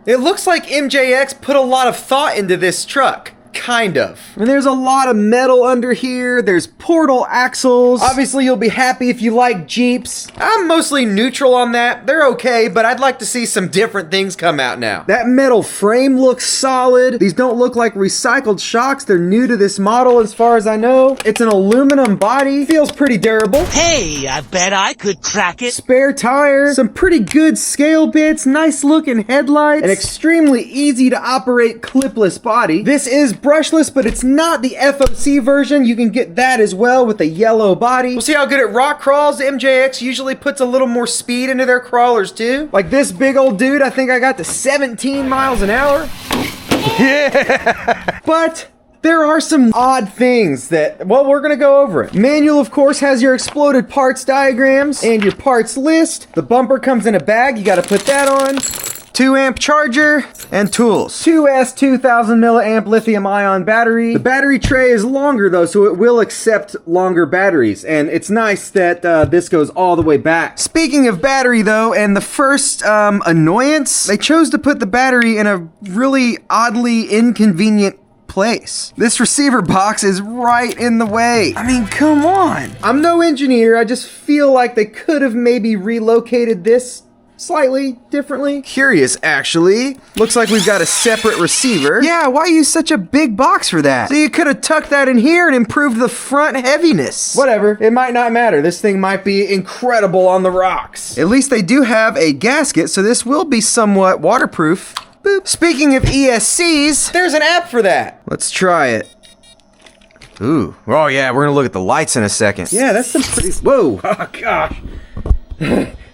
It looks like MJX put a lot of thought into this truck. Kind of. And there's a lot of metal under here. There's portal axles. Obviously, you'll be happy if you like Jeeps. I'm mostly neutral on that. They're okay, but I'd like to see some different things come out now. That metal frame looks solid. These don't look like recycled shocks. They're new to this model as far as I know. It's an aluminum body. Feels pretty durable. Hey, I bet I could crack it. Spare tire. Some pretty good scale bits. Nice looking headlights. An extremely easy to operate clipless body. This is brushless, but it's not the FOC version. You can get that as well with a yellow body. We'll see how good it rock crawls. MJX usually puts a little more speed into their crawlers too. Like this big old dude, I think I got to 17 miles an hour. Yeah. But there are some odd things that, well, we're gonna go over it. Manual, of course, has your exploded parts diagrams and your parts list. The bumper comes in a bag. You gotta put that on. 2 amp charger and tools. 2S 2000 milliamp lithium ion battery. The battery tray is longer though, so it will accept longer batteries. And it's nice that this goes all the way back. Speaking of battery though, and the first annoyance, they chose to put the battery in a really oddly inconvenient place. This receiver box is right in the way. I mean, come on. I'm no engineer. I just feel like they could have maybe relocated this slightly differently. Curious, actually. Looks like we've got a separate receiver. Yeah, why use such a big box for that? So you could have tucked that in here and improved the front heaviness. Whatever, it might not matter. This thing might be incredible on the rocks. At least they do have a gasket, so this will be somewhat waterproof. Boop. Speaking of ESCs, there's an app for that. Let's try it. Ooh, oh yeah, we're gonna look at the lights in a second. Yeah, that's some pretty, whoa, oh gosh.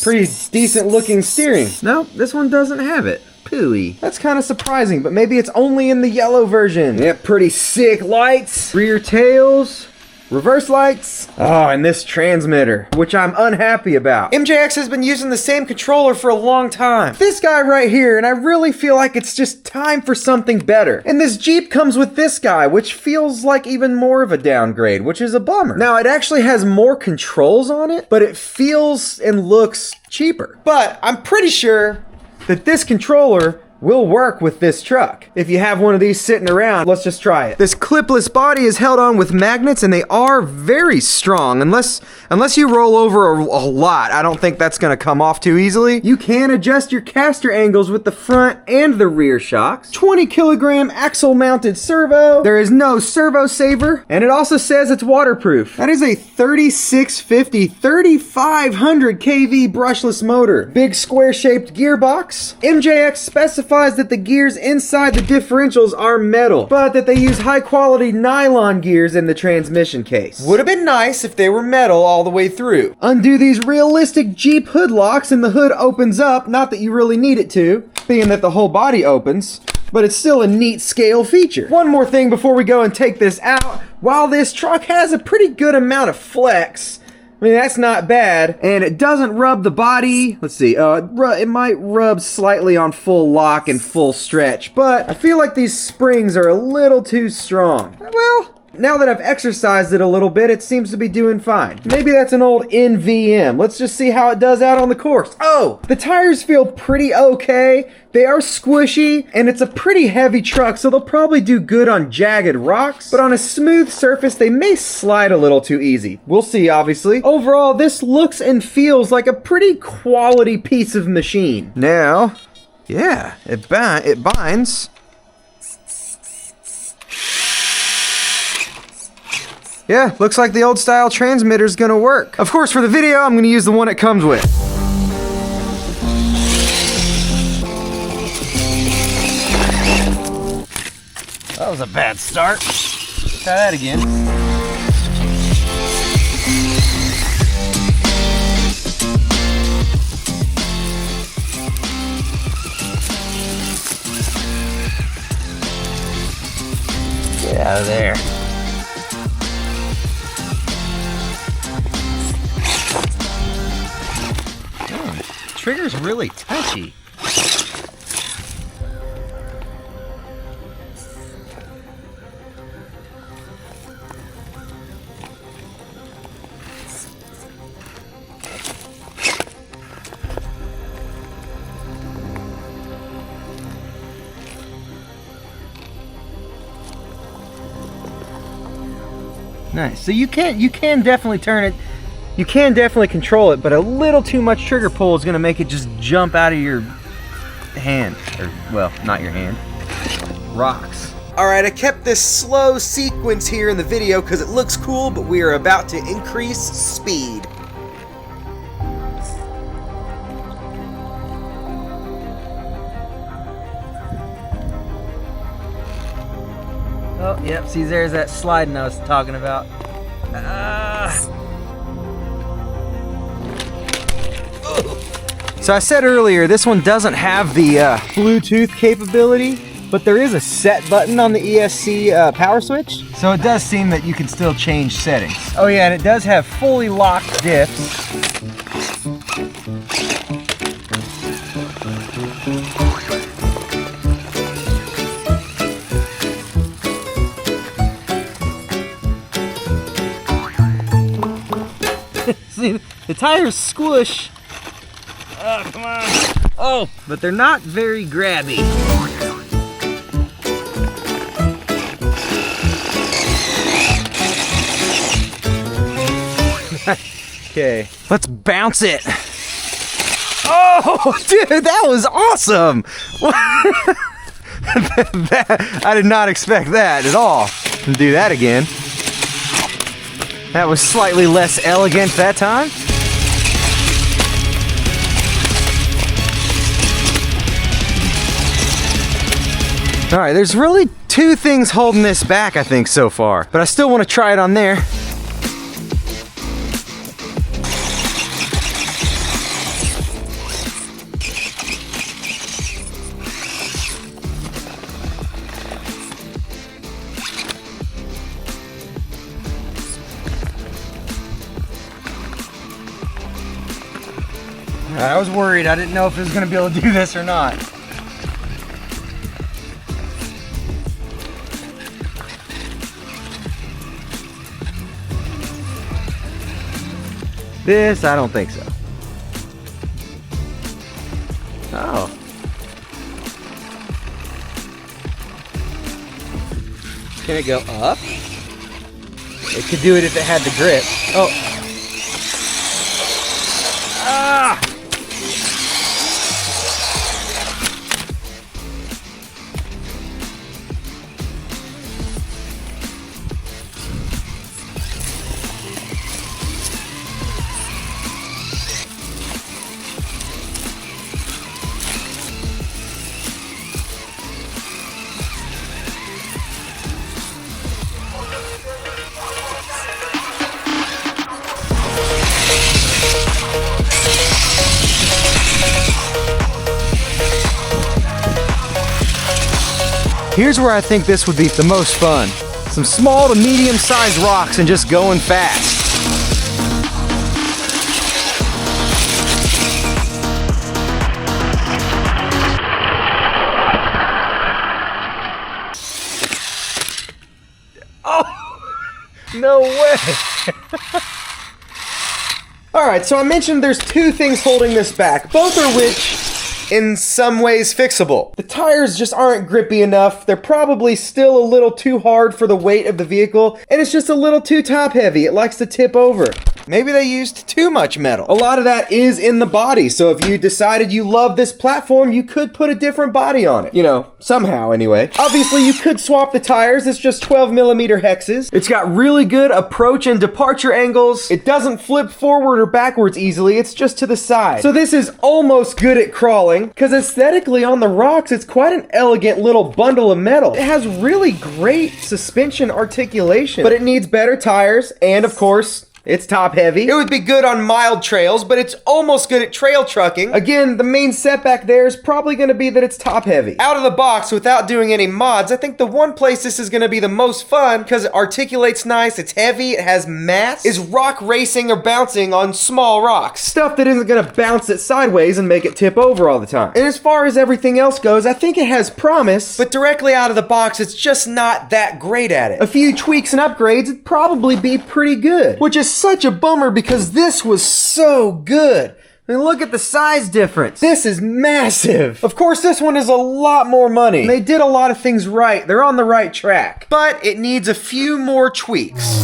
Pretty decent looking steering. Nope, this one doesn't have it. Pooey. That's kind of surprising, but maybe it's only in the yellow version. Yep, pretty sick lights. Rear tails. Reverse lights. Oh, and this transmitter, which I'm unhappy about. MJX has been using the same controller for a long time. This guy right here, and I really feel like it's just time for something better. And this Jeep comes with this guy, which feels like even more of a downgrade, which is a bummer. Now, it actually has more controls on it, but it feels and looks cheaper. But I'm pretty sure that this controller will work with this truck. If you have one of these sitting around, let's just try it. This clipless body is held on with magnets and they are very strong. Unless you roll over a lot, I don't think that's gonna come off too easily. You can adjust your caster angles with the front and the rear shocks. 20 kilogram axle mounted servo. There is no servo saver. And it also says it's waterproof. That is a 3650, 3500 kV brushless motor. Big square shaped gearbox. MJX specifies that the gears inside the differentials are metal, but that they use high quality nylon gears in the transmission case. Would have been nice if they were metal all the way through. Undo these realistic Jeep hood locks and the hood opens up, not that you really need it to, being that the whole body opens, but it's still a neat scale feature. One more thing before we go and take this out. While this truck has a pretty good amount of flex, I mean, that's not bad, and it doesn't rub the body. Let's see, it might rub slightly on full lock and full stretch, but I feel like these springs are a little too strong. Well, now that I've exercised it a little bit, it seems to be doing fine. Maybe that's an old NVM. Let's just see how it does out on the course. Oh, the tires feel pretty okay. They are squishy, and it's a pretty heavy truck, so they'll probably do good on jagged rocks, but on a smooth surface, they may slide a little too easy. We'll see, obviously. Overall, this looks and feels like a pretty quality piece of machine. Now, yeah, it binds. Yeah, looks like the old style transmitter's gonna work. Of course, for the video, I'm gonna use the one it comes with. That was a bad start. Try that again. Get out of there. Trigger's really touchy. Nice. So you can definitely turn it. You can definitely control it, but a little too much trigger pull is going to make it just jump out of your hand. Or, well, not your hand. Rocks. Alright, I kept this slow sequence here in the video because it looks cool, but we are about to increase speed. Oh, yep, see there's that sliding I was talking about. So I said earlier, this one doesn't have the Bluetooth capability, but there is a set button on the ESC power switch. So it does seem that you can still change settings. Oh yeah, and it does have fully locked diffs. See, the tires squish. Oh, come on. Oh, but they're not very grabby. Okay, let's bounce it. Oh, dude, that was awesome. I did not expect that at all. I'll do that again. That was slightly less elegant that time. All right, there's really two things holding this back, I think, so far. But I still want to try it on there. I was worried. I didn't know if it was going to be able to do this or not. This, I don't think so. Oh. Can it go up? It could do it if it had the grip. Oh. Ah! Here's where I think this would be the most fun. Some small to medium sized rocks and just going fast. Oh, no way. All right, so I mentioned there's two things holding this back, both are which in some ways fixable. The tires just aren't grippy enough. They're probably still a little too hard for the weight of the vehicle, and it's just a little too top heavy. It likes to tip over. Maybe they used too much metal. A lot of that is in the body, so if you decided you love this platform, you could put a different body on it. You know, somehow anyway. Obviously, you could swap the tires. It's just 12mm hexes. It's got really good approach and departure angles. It doesn't flip forward or backwards easily. It's just to the side. So this is almost good at crawling, because aesthetically on the rocks, it's quite an elegant little bundle of metal. It has really great suspension articulation, but it needs better tires, and of course, it's top heavy. It would be good on mild trails, but it's almost good at trail trucking. Again, the main setback there is probably going to be that it's top heavy. Out of the box, without doing any mods, I think the one place this is going to be the most fun, because it articulates nice, it's heavy, it has mass, is rock racing or bouncing on small rocks. Stuff that isn't going to bounce it sideways and make it tip over all the time. And as far as everything else goes, I think it has promise, but directly out of the box, it's just not that great at it. A few tweaks and upgrades would probably be pretty good, which is such a bummer because this was so good. I mean, look at the size difference. This is massive. Of course, this one is a lot more money. They did a lot of things right. They're on the right track. But it needs a few more tweaks.